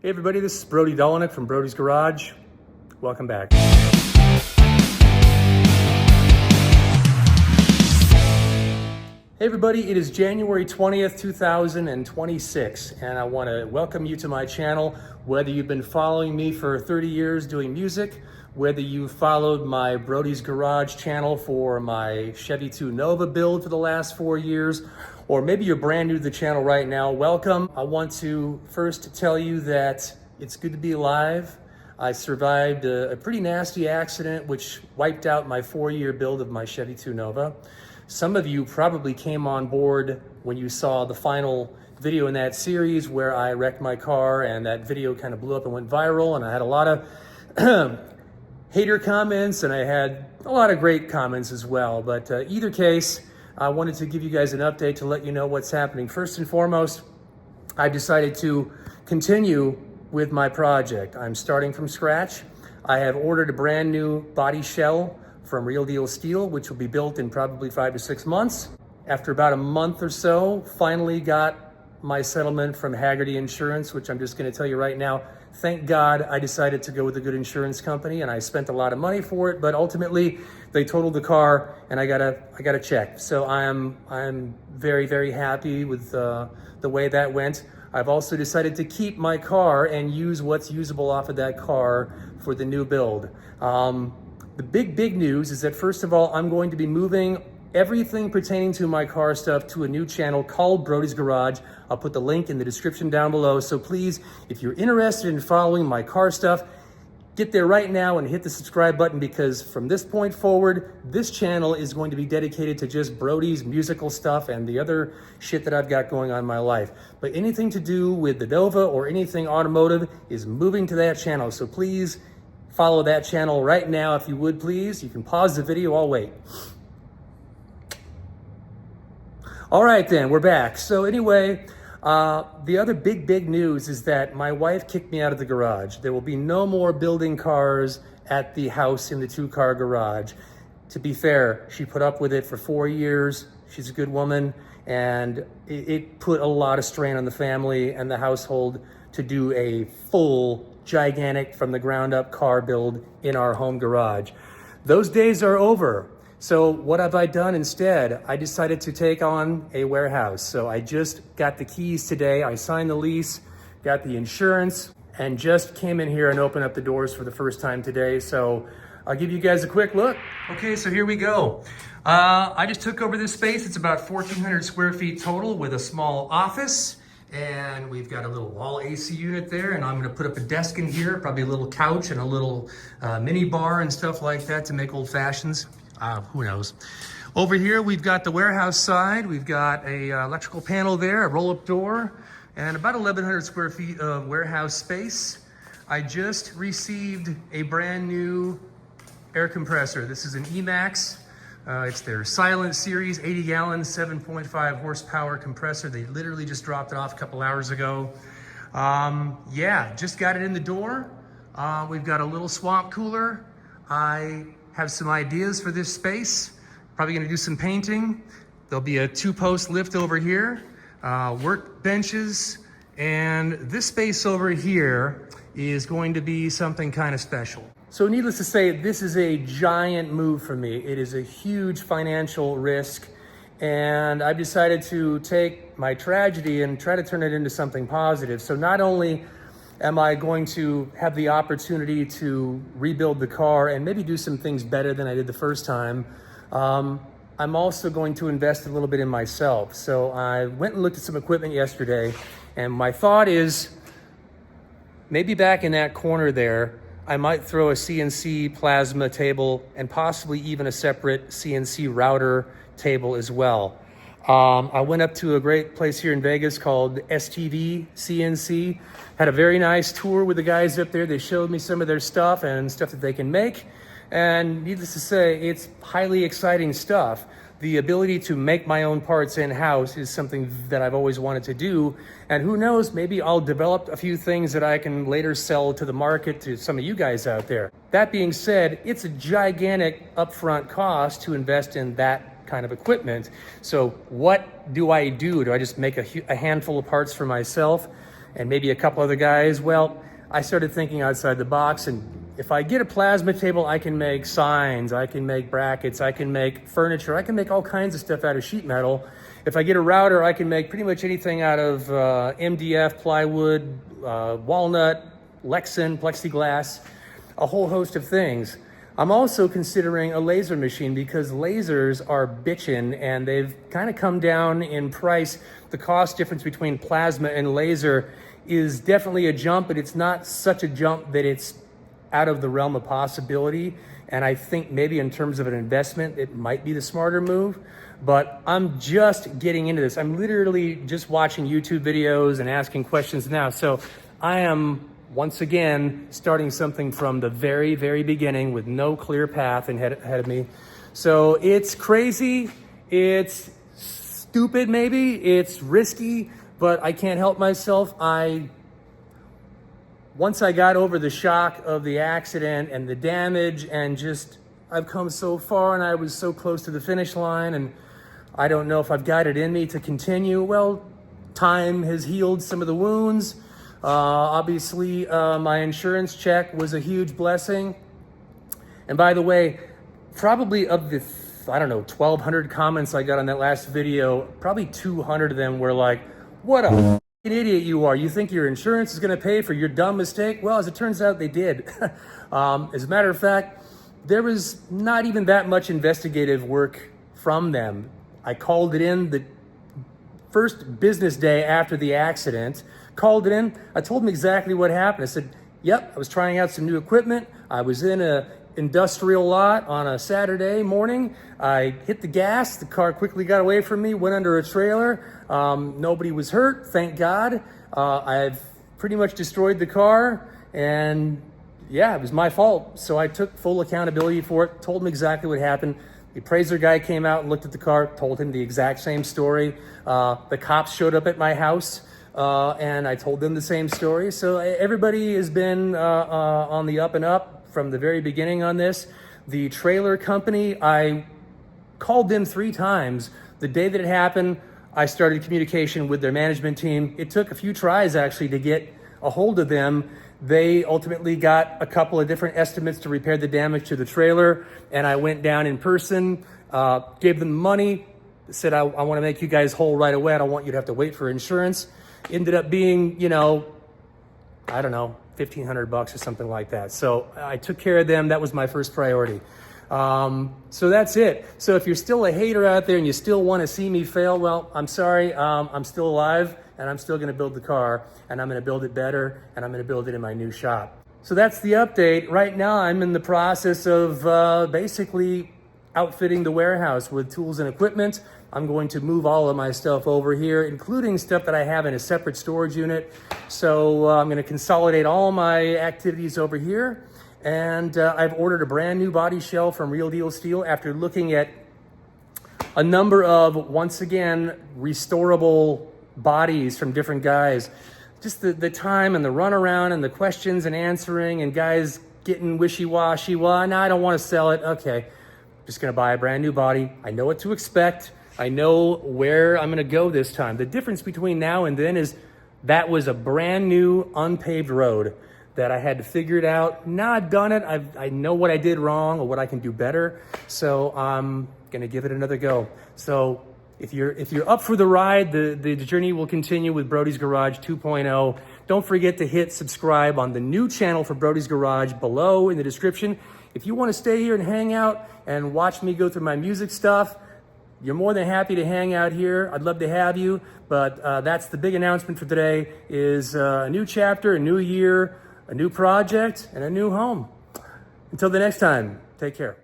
Hey everybody, this is Dolyniuk from Brody's Garage. Welcome back. Hey everybody, it is January 20th, 2026, and I want to welcome you to my channel. Whether you've been following me for 30 years doing music, whether you followed my Brody's Garage channel for my Chevy 2 Nova build for the last 4 years, or maybe you're brand new to the channel right now, welcome. I want to first tell you that it's good to be alive. I survived a pretty nasty accident which wiped out my 4-year build of my Chevy 2 Nova. Some of you probably came on board when you saw the final video in that series where I wrecked my car, and that video kind of blew up and went viral, and I had a lot of hater comments and I had a lot of great comments as well. But either case, I wanted to give you guys an update to let you know what's happening. First and foremost, I decided to continue with my project. I'm starting from scratch. I have ordered a brand new body shell from Real Deal Steel, which will be built in probably 5 to 6 months. After about a month or so, finally got my settlement from Haggerty Insurance, which I'm just gonna tell you right now, thank God I decided to go with a good insurance company, and I spent a lot of money for it, but ultimately they totaled the car and I got a check. So I'm very, very happy with the way that went. I've also decided to keep my car and use what's usable off of that car for the new build. The big news is that, first of all, I'm going to be moving everything pertaining to my car stuff to a new channel called Brody's Garage. I'll put the link in the description down below. So please, if you're interested in following my car stuff, get there right now and hit the subscribe button, because from this point forward, this channel is going to be dedicated to just Brody's musical stuff and the other shit that I've got going on in my life. But anything to do with the Nova or anything automotive is moving to that channel. So please follow that channel right now, if you would please. You can pause the video, I'll wait. All right then, we're back. So anyway, the other big news is that my wife kicked me out of the garage. There will be no more building cars at the house in the 2-car garage. To be fair, she put up with it for 4 years. She's a good woman, and it put a lot of strain on the family and the household to do a full, gigantic, from the ground up car build in our home garage. Those days are over. So what have I done instead? I decided to take on a warehouse. So I just got the keys today. I signed the lease, got the insurance, and just came in here and opened up the doors for the first time today. So I'll give you guys a quick look. Okay, so here we go. I just took over this space. It's about 1,400 square feet total with a small office. And we've got a little wall AC unit there, and I'm gonna put up a desk in here, probably a little couch and a little mini bar and stuff like that to make old fashions. Who knows? Over here, we've got the warehouse side. We've got a electrical panel there, a roll-up door, and about 1,100 square feet of warehouse space. I just received a brand new air compressor. This is an Emax. It's their Silent Series, 80-gallon, 7.5 horsepower compressor. They literally just dropped it off a couple hours ago. Yeah, just got it in the door. We've got a little swamp cooler. I have some ideas for this space. Probably gonna do some painting. There'll be a 2-post lift over here, work benches, and this space over here is going to be something kind of special. So needless to say, this is a giant move for me. It is a huge financial risk, and I've decided to take my tragedy and try to turn it into something positive. So not only am I going to have the opportunity to rebuild the car and maybe do some things better than I did the first time, I'm also going to invest a little bit in myself. So I went and looked at some equipment yesterday, and my thought is maybe back in that corner there, I might throw a CNC plasma table and possibly even a separate CNC router table as well. I went up to a great place here in Vegas called STV CNC. Had a very nice tour with the guys up there. They showed me some of their stuff and stuff that they can make. And needless to say, it's highly exciting stuff. The ability to make my own parts in-house is something that I've always wanted to do. And who knows, maybe I'll develop a few things that I can later sell to the market to some of you guys out there. That being said, it's a gigantic upfront cost to invest in that kind of equipment. So what do? Do I just make a handful of parts for myself? and maybe a couple other guys. Well, I started thinking outside the box, and if I get a plasma table, I can make signs, I can make brackets, I can make furniture, I can make all kinds of stuff out of sheet metal. If I get a router, I can make pretty much anything out of MDF, plywood, walnut, Lexan, plexiglass, a whole host of things. I'm also considering a laser machine because lasers are bitchin' and they've kind of come down in price. The cost difference between plasma and laser is definitely a jump, but it's not such a jump that it's out of the realm of possibility. And I think maybe in terms of an investment, it might be the smarter move. But I'm just getting into this. I'm literally just watching YouTube videos and asking questions now. So I am, once again, starting something from the very, very beginning with no clear path ahead of me. So it's crazy, it's stupid maybe, it's risky, but I can't help myself. Once I got over the shock of the accident and the damage and just, I've come so far and I was so close to the finish line and I don't know if I've got it in me to continue. Well, time has healed some of the wounds. Obviously, my insurance check was a huge blessing. And by the way, probably of the, 1,200 comments I got on that last video, probably 200 of them were like, what a f***ing idiot you are. You think your insurance is going to pay for your dumb mistake? Well, as it turns out, they did. As a matter of fact, there was not even that much investigative work from them. I called it in the first business day after the accident, called it in. I told them exactly what happened. I said, yep, I was trying out some new equipment. I was in a industrial lot on a Saturday morning. I hit the gas. The car quickly got away from me, went under a trailer. Nobody was hurt, thank God. I've pretty much destroyed the car, and yeah, it was my fault. So I took full accountability for it, told them exactly what happened. The appraiser guy came out and looked at the car, told him the exact same story. The cops showed up at my house, and I told them the same story. So everybody has been on the up and up from the very beginning on this. The trailer company, I called them 3 times. The day that it happened, I started communication with their management team. It took a few tries actually to get a hold of them. They ultimately got a couple of different estimates to repair the damage to the trailer, and I went down in person, gave them money, said, I want to make you guys whole right away. I don't want you to have to wait for insurance. Ended up being, $1,500 or something like that. So I took care of them. That was my first priority. So that's it. So if you're still a hater out there and you still want to see me fail, well, I'm sorry. I'm still alive and I'm still going to build the car, and I'm going to build it better, and I'm going to build it in my new shop. So that's the update. Right now I'm in the process of basically outfitting the warehouse with tools and equipment. I'm going to move all of my stuff over here, including stuff that I have in a separate storage unit. So I'm going to consolidate all my activities over here. And I've ordered a brand new body shell from Real Deal Steel after looking at a number of, once again, restorable bodies from different guys. Just the time and the runaround and the questions and answering and guys getting wishy-washy. Well, no, I don't want to sell it. Okay, just going to buy a brand new body. I know what to expect. I know where I'm going to go this time. The difference between now and then is that was a brand new unpaved road that I had to figure it out. Now I've done it. I know what I did wrong or what I can do better. So I'm going to give it another go. So if you're up for the ride, the journey will continue with Brody's Garage 2.0. Don't forget to hit subscribe on the new channel for Brody's Garage below in the description. If you want to stay here and hang out and watch me go through my music stuff, you're more than happy to hang out here. I'd love to have you, but that's the big announcement for today is a new chapter, a new year, a new project, and a new home. Until the next time, take care.